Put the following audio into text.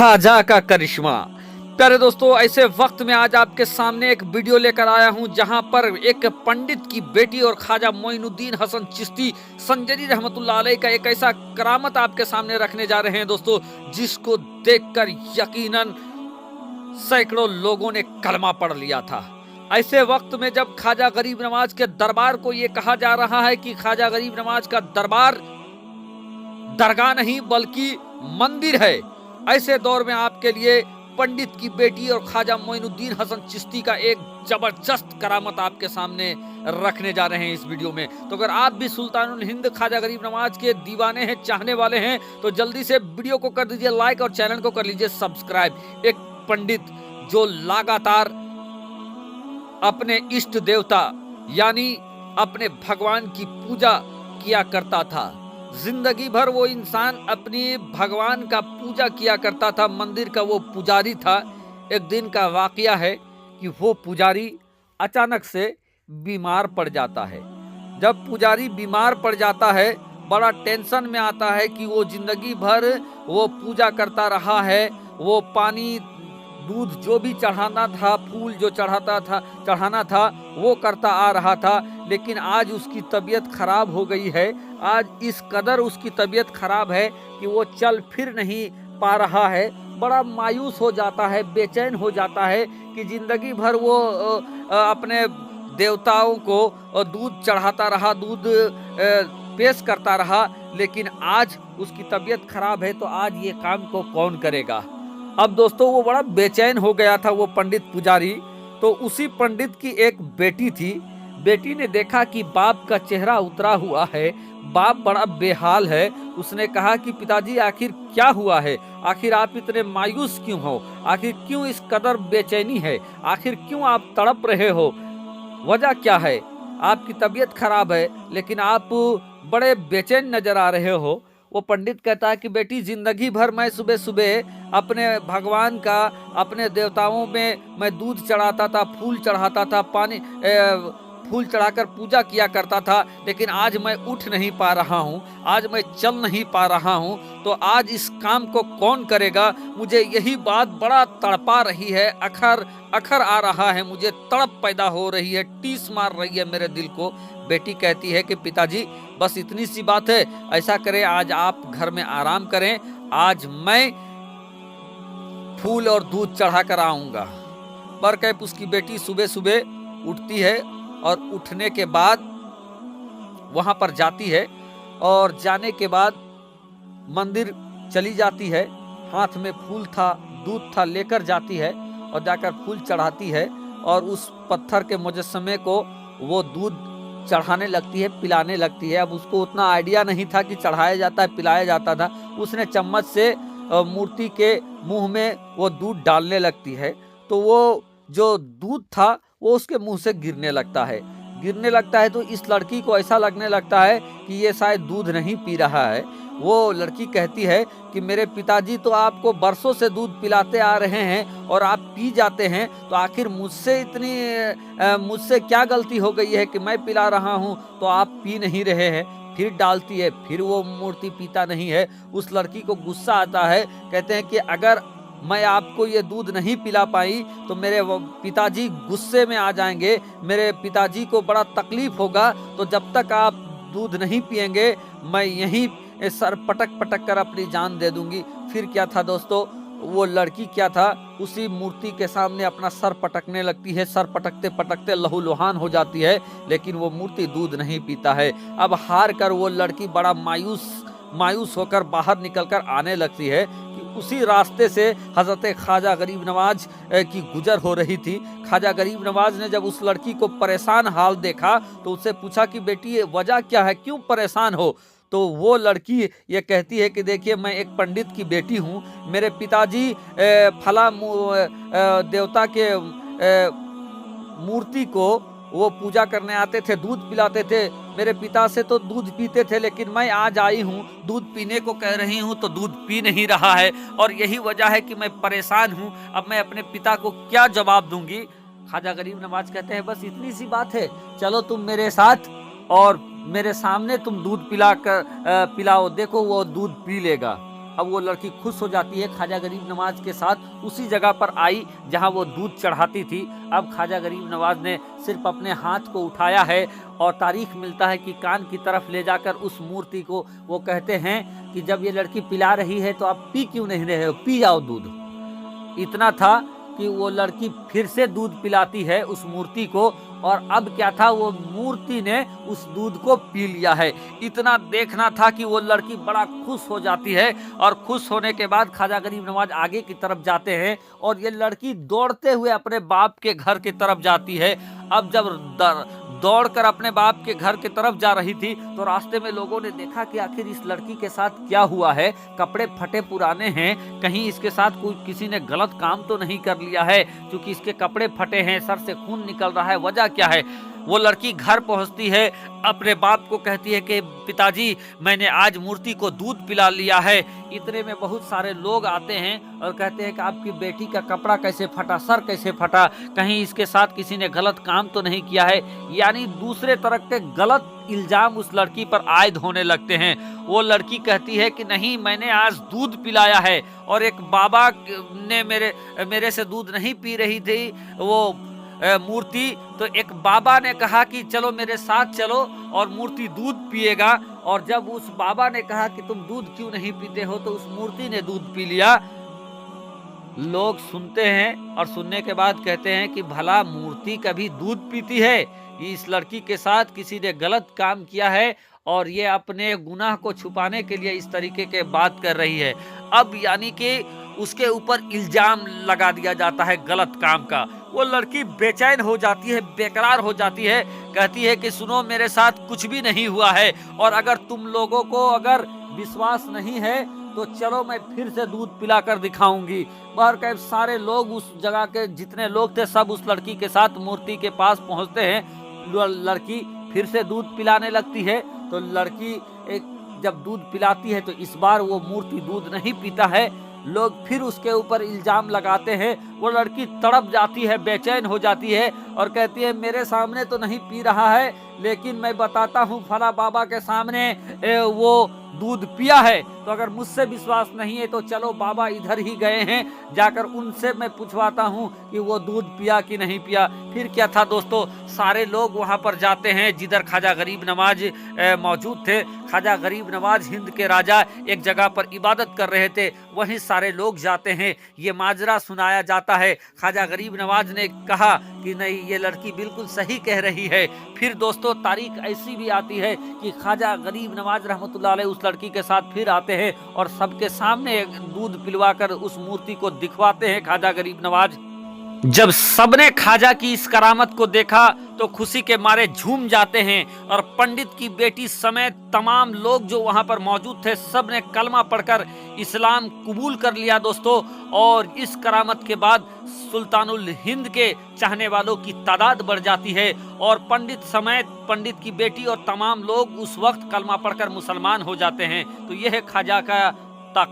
खाजा का करिश्मा। प्यारे दोस्तों, ऐसे वक्त में आज आपके सामने एक वीडियो लेकर आया हूं जहां पर एक पंडित की बेटी और ख्वाजा मोइनुद्दीन हसन चिश्ती संजरी रहमतुल्लाह अलैह का एक ऐसा करामत आपके सामने रखने जा रहे हैं दोस्तों, जिसको देखकर यकीनन सैकड़ों लोगों ने कलमा पढ़ लिया था। ऐसे वक्त में जब ख्वाजा गरीब नवाज के दरबार को यह कहा जा रहा है कि ख्वाजा गरीब नवाज का दरबार दरगाह नहीं बल्कि मंदिर है, ऐसे दौर में आपके लिए पंडित की बेटी और ख्वाजा मोइनुद्दीन हसन चिश्ती का एक जबरदस्त करामत आपके सामने रखने जा रहे हैं इस वीडियो में। तो अगर आप भी सुल्तानुल हिंद ख्वाजा गरीब नवाज के दीवाने हैं, चाहने वाले हैं, तो जल्दी से वीडियो को कर दीजिए लाइक और चैनल को कर लीजिए सब्सक्राइब। एक पंडित जो लगातार अपने इष्ट देवता यानी अपने भगवान की पूजा किया करता था, जिंदगी भर वो इंसान अपनी भगवान का पूजा किया करता था, मंदिर का वो पुजारी था। एक दिन का वाकया है कि वो पुजारी अचानक से बीमार पड़ जाता है। जब पुजारी बीमार पड़ जाता है, बड़ा टेंशन में आता है कि वो जिंदगी भर वो पूजा करता रहा है, वो पानी दूध जो भी चढ़ाना था, फूल जो चढ़ाना था वो करता आ रहा था, लेकिन आज उसकी तबीयत खराब हो गई है। आज इस कदर उसकी तबीयत खराब है कि वो चल फिर नहीं पा रहा है। बड़ा मायूस हो जाता है, बेचैन हो जाता है कि जिंदगी भर वो अपने देवताओं को दूध चढ़ाता रहा, दूध पेश करता रहा, लेकिन आज उसकी तबीयत खराब है, तो आज ये काम को कौन करेगा। अब दोस्तों वो बड़ा बेचैन हो गया था वो पंडित पुजारी। तो उसी पंडित की एक बेटी थी। बेटी ने देखा कि बाप का चेहरा उतरा हुआ है, बाप बड़ा बेहाल है। उसने कहा कि पिताजी आखिर क्या हुआ है, आखिर आप इतने मायूस क्यों हो, आखिर क्यों इस कदर बेचैनी है, आखिर क्यों आप तड़प रहे हो, वजह क्या है। आपकी तबीयत खराब है लेकिन आप बड़े बेचैन नजर आ रहे हो। वो पंडित कहता है कि बेटी, जिंदगी भर मैं सुबह सुबह अपने भगवान का, अपने देवताओं में मैं दूध चढ़ाता था, फूल चढ़ाता था, फूल चढ़ाकर पूजा किया करता था, लेकिन आज मैं उठ नहीं पा रहा हूँ, आज मैं चल नहीं पा रहा हूँ, तो आज इस काम को कौन करेगा। मुझे यही बात बड़ा तड़पा रही है, अखर अखर आ रहा है, मुझे तड़प पैदा हो रही है, टीस मार रही है मेरे दिल को। बेटी कहती है कि पिताजी बस इतनी सी बात है, ऐसा करें आज आप घर में आराम करें, आज मैं फूल और दूध चढ़ा कर आऊंगा। पर कैप उसकी बेटी सुबह सुबह उठती है और उठने के बाद वहां पर जाती है, और जाने के बाद मंदिर चली जाती है। हाथ में फूल था, दूध था, लेकर जाती है और जाकर फूल चढ़ाती है, और उस पत्थर के मुजस्समे को वो दूध चढ़ाने लगती है, पिलाने लगती है। अब उसको उतना आइडिया नहीं था कि चढ़ाया जाता है, पिलाया जाता था। उसने चम्मच से मूर्ति के मुंह में वो दूध डालने लगती है, तो वो जो दूध था वो उसके मुंह से गिरने लगता है। तो इस लड़की को ऐसा लगने लगता है कि ये शायद दूध नहीं पी रहा है। वो लड़की कहती है कि मेरे पिताजी तो आपको बरसों से दूध पिलाते आ रहे हैं और आप पी जाते हैं, तो आखिर मुझसे क्या गलती हो गई है कि मैं पिला रहा हूँ तो आप पी नहीं रहे हैं। फिर डालती है, फिर वो मूर्ति पीता नहीं है। उस लड़की को गुस्सा आता है, कहते हैं कि अगर मैं आपको ये दूध नहीं पिला पाई तो मेरे पिताजी गुस्से में आ जाएंगे, मेरे पिताजी को बड़ा तकलीफ होगा, तो जब तक आप दूध नहीं पिएंगे मैं यहीं सर पटक पटक कर अपनी जान दे दूंगी। फिर क्या था दोस्तों, वो लड़की क्या था, उसी मूर्ति के सामने अपना सर पटकने लगती है। सर पटकते पटकते लहूलुहान हो जाती है, लेकिन वो मूर्ति दूध नहीं पीता है। अब हार कर वो लड़की बड़ा मायूस होकर बाहर निकलकर आने लगती है कि उसी रास्ते से हजरत ख्वाजा गरीब नवाज की गुजर हो रही थी। ख्वाजा गरीब नवाज ने जब उस लड़की को परेशान हाल देखा तो उससे पूछा कि बेटी ये वजह क्या है, क्यों परेशान हो। तो वो लड़की ये कहती है कि देखिए, मैं एक पंडित की बेटी हूँ, मेरे पिताजी फला देवता के मूर्ति को वो पूजा करने आते थे, दूध पिलाते थे, मेरे पिता से तो दूध पीते थे, लेकिन मैं आज आई हूँ, दूध पीने को कह रही हूँ तो दूध पी नहीं रहा है, और यही वजह है कि मैं परेशान हूँ। अब मैं अपने पिता को क्या जवाब दूंगी। ख्वाजा गरीब नवाज कहते हैं बस इतनी सी बात है, चलो तुम मेरे साथ और मेरे सामने तुम दूध पिलाओ, देखो वो दूध पी लेगा। अब वो लड़की खुश हो जाती है, ख्वाजा गरीब नवाज के साथ उसी जगह पर आई जहां वो दूध चढ़ाती थी। अब ख्वाजा गरीब नवाज ने सिर्फ अपने हाथ को उठाया है और तारीख मिलता है कि कान की तरफ ले जाकर उस मूर्ति को वो कहते हैं कि जब ये लड़की पिला रही है तो आप पी क्यों नहीं रहे हो, पी जाओ दूध। इतना था कि वो लड़की फिर से दूध पिलाती है उस मूर्ति को, और अब क्या था, वो मूर्ति ने उस दूध को पी लिया है। इतना देखना था कि वो लड़की बड़ा खुश हो जाती है, और खुश होने के बाद ख्वाजा गरीब नवाज आगे की तरफ जाते हैं और ये लड़की दौड़ते हुए अपने बाप के घर की तरफ जाती है। अब जब दौड़कर अपने बाप के घर की तरफ जा रही थी तो रास्ते में लोगों ने देखा कि आखिर इस लड़की के साथ क्या हुआ है, कपड़े फटे पुराने हैं, कहीं इसके साथ कोई किसी ने गलत काम तो नहीं कर लिया है, क्योंकि इसके कपड़े फटे हैं, सर से खून निकल रहा है, वजह क्या है। वो लड़की घर पहुंचती है, अपने बाप को कहती है कि पिताजी मैंने आज मूर्ति को दूध पिला लिया है। इतने में बहुत सारे लोग आते हैं और कहते हैं कि आपकी बेटी का कपड़ा कैसे फटा, सर कैसे फटा, कहीं इसके साथ किसी ने गलत काम तो नहीं किया है। यानी दूसरे तरह के गलत इल्जाम उस लड़की पर आयद होने लगते हैं। वो लड़की कहती है कि नहीं, मैंने आज दूध पिलाया है, और एक बाबा ने मेरे से दूध नहीं पी रही थी वो मूर्ति, तो एक बाबा ने कहा कि चलो मेरे साथ चलो और मूर्ति दूध पिएगा। और जब उस बाबा ने कहा कि तुम दूध क्यों नहीं पीते हो, तो उस मूर्ति ने दूध पी लिया। लोग सुनते हैं और सुनने के बाद कहते हैं कि भला मूर्ति कभी दूध पीती है? इस लड़की के साथ किसी ने गलत काम किया है और ये अपने गुनाह को छुपाने के लिए इस तरीके के बात कर रही है। अब यानी कि उसके ऊपर इल्जाम लगा दिया जाता है गलत काम का। वो लड़की बेचैन हो जाती है, बेकरार हो जाती है, कहती है कि सुनो मेरे साथ कुछ भी नहीं हुआ है, और अगर तुम लोगों को अगर विश्वास नहीं है तो चलो मैं फिर से दूध पिलाकर दिखाऊंगी। बाहर के सारे लोग, उस जगह के जितने लोग थे सब उस लड़की के साथ मूर्ति के पास पहुंचते हैं। लड़की फिर से दूध पिलाने लगती है, तो लड़की जब दूध पिलाती है तो इस बार वो मूर्ति दूध नहीं पीता है। लोग फिर उसके ऊपर इल्जाम लगाते हैं। वो लड़की तड़प जाती है, बेचैन हो जाती है और कहती है मेरे सामने तो नहीं पी रहा है, लेकिन मैं बताता हूँ फला बाबा के सामने वो दूध पिया है। तो अगर मुझसे विश्वास नहीं है तो चलो, बाबा इधर ही गए हैं, जाकर उनसे मैं पूछवाता हूँ कि वो दूध पिया कि नहीं पिया। फिर क्या था दोस्तों, सारे लोग वहां पर जाते हैं जिधर ख्वाजा गरीब नवाज मौजूद थे। ख्वाजा गरीब नवाज हिंद के राजा एक जगह पर इबादत कर रहे थे, वहीं सारे लोग जाते हैं। ये माजरा सुनाया जाता है। ख्वाजा गरीब नवाज ने कहा कि नहीं, ये लड़की बिल्कुल सही कह रही है। फिर दोस्तों तारीख ऐसी भी आती है कि ख्वाजा गरीब नवाज रहमतुल्लाह अलैह उस लड़की के साथ फिर आते हैं और सबके सामने दूध पिलवाकर उस मूर्ति को दिखवाते हैं ख्वाजा गरीब नवाज। जब सबने ख्वाजा की इस करामत को देखा तो खुशी के मारे झूम जाते हैं, और पंडित की बेटी समेत तमाम लोग जो वहां पर मौजूद थे सबने कलमा पढ़कर इस्लाम कबूल कर लिया दोस्तों। और इस करामत के बाद सुल्तानुल हिंद के चाहने वालों की तादाद बढ़ जाती है, और पंडित समेत पंडित की बेटी और तमाम लोग उस वक्त कलमा पढ़कर मुसलमान हो जाते हैं। तो यह है ख्वाजा का ताकत।